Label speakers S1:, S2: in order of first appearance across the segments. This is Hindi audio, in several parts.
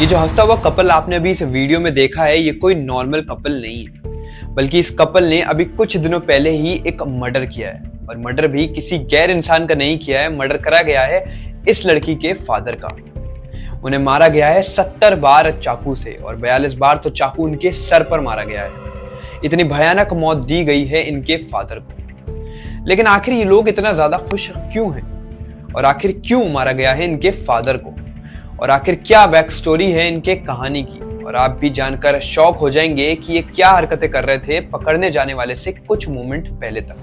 S1: ये जो हंसता हुआ कपल आपने अभी इस वीडियो में देखा है, ये कोई नॉर्मल कपल नहीं है, बल्कि इस कपल ने अभी कुछ दिनों पहले ही एक मर्डर किया है। और मर्डर भी किसी गैर इंसान का नहीं किया है, मर्डर करा गया है इस लड़की के फादर का। उन्हें मारा गया है 70 बार चाकू से और 42 बार तो चाकू उनके सर पर मारा गया है। इतनी भयानक मौत दी गई है इनके फादर को। लेकिन आखिर ये लोग इतना ज्यादा खुश क्यों हैं? और आखिर क्यों मारा गया है इनके फादर को? और आखिर क्या बैक स्टोरी है इनके कहानी की? और आप भी जानकर शॉक हो जाएंगे कि ये क्या हरकतें कर रहे थे पकड़ने जाने वाले से कुछ मोमेंट पहले तक।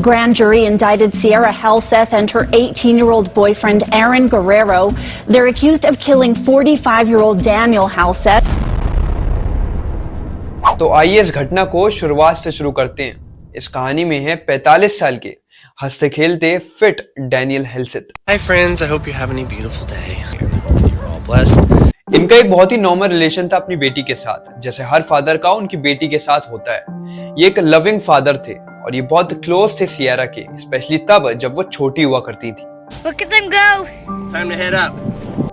S2: Grand jury indicted Sierra Helseth and her 18-year-old boyfriend Aaron Guerrero. They're accused of killing 45-year-old Daniel Helseth.
S1: तो आइए इस घटना को शुरुआत से शुरू करते हैं। इस कहानी में है 45 साल के हंसते खेलते fit Daniel Helseth.
S3: Hi friends, I hope you're having a beautiful day. You're all blessed.
S1: इनका एक बहुत ही नॉर्मल रिलेशन था अपनी बेटी के साथ, जैसे हर फादर का उनकी बेटी के साथ होता है। ये एक लविंग फादर थे और ये बहुत क्लोज थे सियरा के, स्पेशली तब जब वो छोटी हुआ करती थी।
S4: Look at them go.
S3: It's time to head up.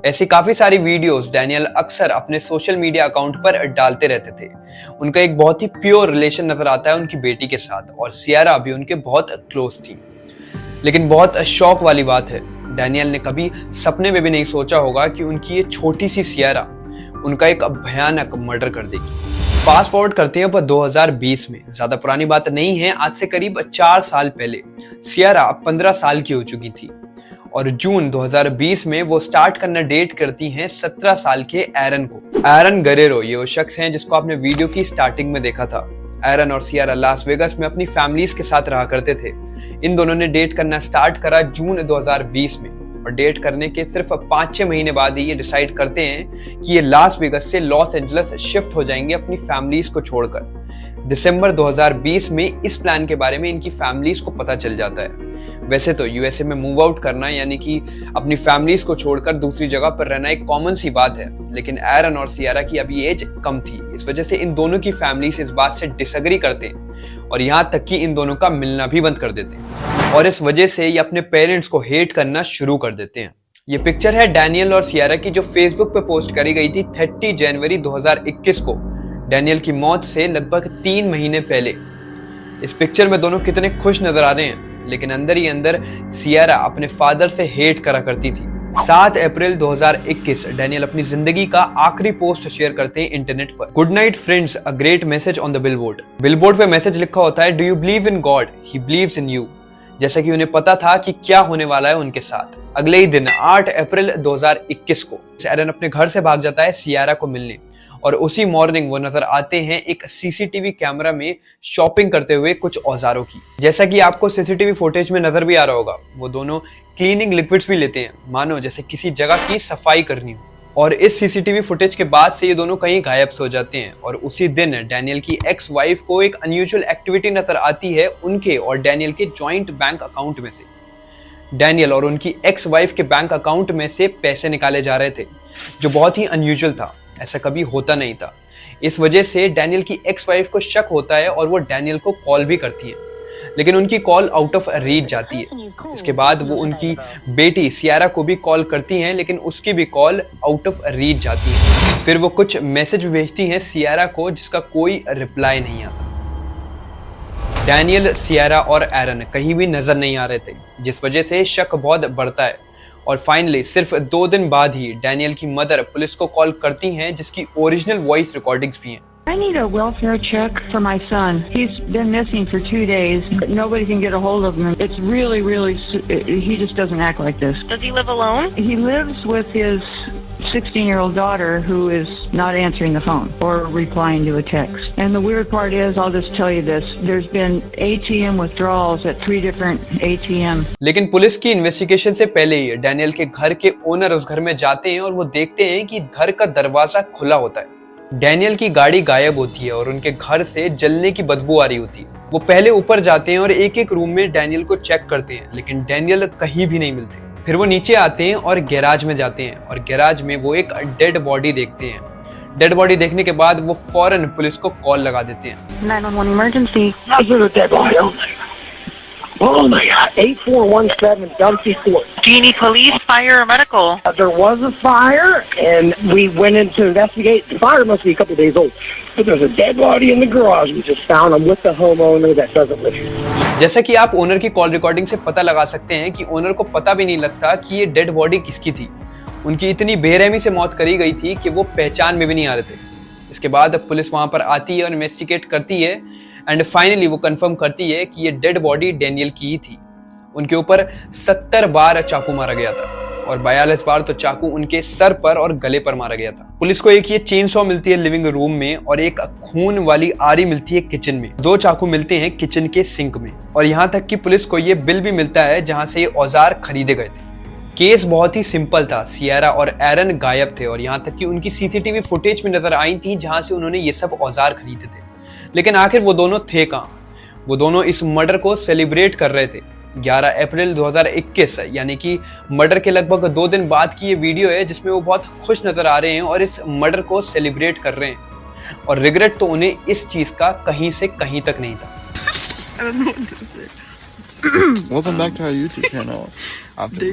S1: ऐसी काफी सारी वीडियोस डैनियल अक्सर अपने सोशल मीडिया अकाउंट पर डालते रहते थे। उनका एक बहुत ही प्योर रिलेशन नजर आता है उनकी बेटी के साथ और सियरा भी उनके बहुत क्लोज थी। लेकिन बहुत शौक वाली बात है, डैनियल ने कभी सपने में भी नहीं सोचा होगा कि उनकी ये छोटी सी सियरा उनका एक भयानक मर्डर कर देगी। फास्ट फॉरवर्ड करते हैं पर 2020 में, ज्यादा पुरानी बात नहीं है, आज से करीब 4 साल पहले सियरा 15 साल की हो चुकी थी और जून 2020 में वो स्टार्ट करना डेट करती हैं 17 साल के एरन को। एरन गरेरो ये वो शख्स हैं जिसको आपने वीडियो की स्टार्टिंग में देखा था। एरन और सियरा लास वेगास में अपनी फैमिलीज के साथ रहा करते थे। इन दोनों ने डेट करना स्टार्ट करा जून 2020 में और डेट करने के सिर्फ 5-6 महीने बाद ही ये डिसाइड करते हैं कि ये लास वेगास से लॉस एंजलिस शिफ्ट हो जाएंगे अपनी फैमिलीज को छोड़कर। दिसंबर 2020 में इस प्लान के बारे में इनकी फैमिलीज को पता चल जाता है। वैसे तो यूएसए में मूव आउट करना यानी कि अपनी फैमिलीज को छोड़कर दूसरी जगह पर रहना एक कॉमन सी बात है, लेकिन एरन और सियरा की अभी एज कम थी, इस वजह से इन दोनों की फैमिलीज इस बात से डिसएग्री करते हैं और यहाँ तक कि इन दोनों का मिलना भी बंद कर देते हैं और इस वजह से ये अपने पेरेंट्स को हेट करना शुरू कर देते हैं। ये पिक्चर है डैनियल और सियरा की जो फेसबुक पे पोस्ट करी गई थी 30 जनवरी 2021 को, डैनियल की मौत से लगभग 3 महीने पहले। इस पिक्चर में दोनों कितने खुश नजर आ रहे हैं, लेकिन अंदर ही अंदर सियरा अपने फादर से हेट करा करती थी। 7 अप्रैल 2021 डैनियल अपनी जिंदगी का आखिरी पोस्ट शेयर करते हैं इंटरनेट पर। Good night friends, a great message on the billboard. Billboard पे मैसेज लिखा होता है, do you believe in God, he believes in you. जैसा कि उन्हें पता था कि क्या होने वाला है उनके साथ। अगले ही दिन 8 अप्रैल 2021 को एरन अपने घर से भाग जाता है सियरा को मिलने और उसी मॉर्निंग वो नजर आते हैं एक सीसीटीवी कैमरा में शॉपिंग करते हुए कुछ औजारों की। जैसा कि आपको सीसीटीवी फुटेज में नजर भी आ रहा होगा, वो दोनों क्लीनिंग लिक्विड्स भी लेते हैं, मानो जैसे किसी जगह की सफाई करनी हो। और इस सीसीटीवी फुटेज के बाद से ये दोनों कहीं गायब हो जाते हैं और उसी दिन डैनियल की एक्स वाइफ को एक अनयूजुअल एक्टिविटी नजर आती है उनके और डैनियल के जॉइंट बैंक अकाउंट में से। डैनियल और उनकी एक्स वाइफ के बैंक अकाउंट में से पैसे निकाले जा रहे थे, जो बहुत ही अनयूजुअल था, ऐसा कभी होता नहीं था। इस वजह से डैनियल की एक्स वाइफ को शक होता है और वो डैनियल को कॉल भी करती है, लेकिन उनकी कॉल आउट ऑफ रीच जाती है। इसके बाद वो उनकी बेटी सियरा को भी कॉल करती हैं, लेकिन उसकी भी कॉल आउट ऑफ रीच जाती है। फिर वो कुछ मैसेज भेजती हैं सियरा को जिसका कोई रिप्लाई नहीं आता। डैनियल, सियरा और एरन कहीं भी नजर नहीं आ रहे थे, जिस वजह से शक बहुत बढ़ता है और फाइनली सिर्फ 2 दिन बाद ही डैनियल की मदर पुलिस को कॉल करती हैं, जिसकी ओरिजिनल वॉइस रिकॉर्डिंग्स भी हैं।
S5: I need a welfare check for my son. He's been missing for 2 days. Nobody can get a hold of him. It's really, he just doesn't act like this.
S4: Does he live alone?
S5: He lives with his 16-year-old daughter who is not answering the phone or replying to a text. And the weird part is, I'll just tell you this, there's been ATM withdrawals at 3 different ATM.
S1: लेकिन पुलिस की इन्वेस्टिगेशन से पहले ही डैनियल के घर के ओनर उस घर में जाते हैं और वो देखते हैं कि घर का दरवाजा खुला होता है। डैनियल की गाड़ी गायब होती है और उनके घर से जलने की बदबू आ रही होती है। वो पहले ऊपर जाते हैं और एक एक रूम में डैनियल को चेक करते हैं, लेकिन डैनियल कहीं भी नहीं मिलते। फिर वो नीचे आते हैं और गैराज में जाते हैं और गैराज में वो एक डेड बॉडी देखते हैं। डेड बॉडी देखने के बाद वो फौरन पुलिस को कॉल लगा देते हैं।
S6: 911 emergency.
S7: How's it dead body? Oh my God, 8417 Dempsey Court.
S6: Do you need police, fire, or medical?
S7: There was a fire, and we went in to investigate. The fire must be a couple days old, but there's a dead body in the garage. We just found him with the homeowner that doesn't live here.
S1: जैसा कि आप ओनर की कॉल रिकॉर्डिंग से पता लगा सकते हैं कि ओनर को पता भी नहीं लगता कि ये डेड बॉडी किसकी थी। उनकी इतनी बेरहमी से मौत करी गई थी कि वो पहचान में भी नहीं आ रहे थे। इसके बाद पुलिस वहां पर आती है और इन्वेस्टिगेट करती है एंड फाइनली वो कंफर्म करती है कि ये डेड बॉडी डैनियल की ही थी। उनके ऊपर 70 बार चाकू मारा गया था और 42 बार तो चाकू उनके सर पर और गले पर मारा गया था। पुलिस को एक ये चेन सॉ मिलती है लिविंग रूम में और एक खून वाली आरी मिलती है किचन में। 2 चाकू मिलते हैं किचन के सिंक में और यहाँ तक कि पुलिस को ये बिल भी मिलता है जहाँ से ये औजार खरीदे गए थे। केस बहुत ही सिंपल था। सियरा और एरन गायब थे और यहाँ तक कि उनकी सीसीटीवी फुटेज में नजर आई थी जहाँ से उन्होंने ये सब औजार खरीदे थे। लेकिन आखिर वो दोनों थे कहाँ? वो दोनों इस मर्डर को सेलिब्रेट कर रहे थे। 11 अप्रैल 2021 यानी कि मर्डर के लगभग 2 दिन बाद की ये वीडियो है जिसमें वो बहुत खुश नजर आ रहे हैं और इस मर्डर को सेलिब्रेट कर रहे हैं और रिग्रेट तो उन्हें इस चीज का कहीं से कहीं तक नहीं था।
S8: Welcome back to our YouTube channel. After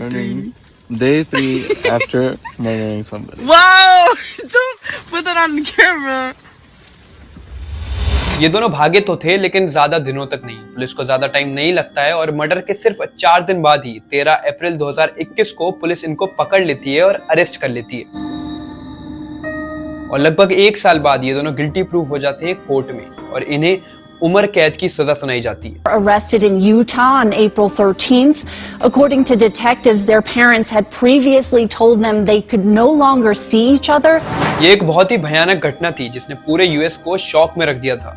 S8: day 3 after murdering somebody.
S3: Whoa! Don't put that on the camera.
S1: ये दोनों भागे तो थे लेकिन ज्यादा दिनों तक नहीं। पुलिस को ज्यादा टाइम नहीं लगता है और मर्डर के सिर्फ 4 दिन बाद ही 13 अप्रैल 2021 को पुलिस इनको पकड़ लेती है और अरेस्ट कर लेती है और लगभग 1 साल बाद ये दोनों गिल्टी प्रूफ हो जाते हैं कोर्ट में और इन्हें उम्र कैद की सजा सुनाई जाती है।
S2: Arrested in Utah on April 13th. According to detectives, their parents had previously told them they could no longer see each other.
S1: ये एक बहुत ही भयानक घटना थी जिसने पूरे यूएस को शॉक में रख दिया था।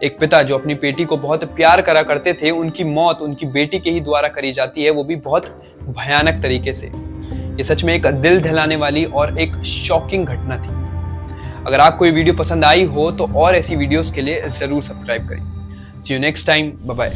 S1: एक पिता जो अपनी बेटी को बहुत प्यार करा करते थे, उनकी मौत उनकी बेटी के ही द्वारा करी जाती है, वो भी बहुत भयानक तरीके से। ये सच में एक दिल दहलाने वाली और एक शॉकिंग घटना थी। अगर आपको ये वीडियो पसंद आई हो तो और ऐसी वीडियोस के लिए जरूर सब्सक्राइब करें। See you next time. Bye bye.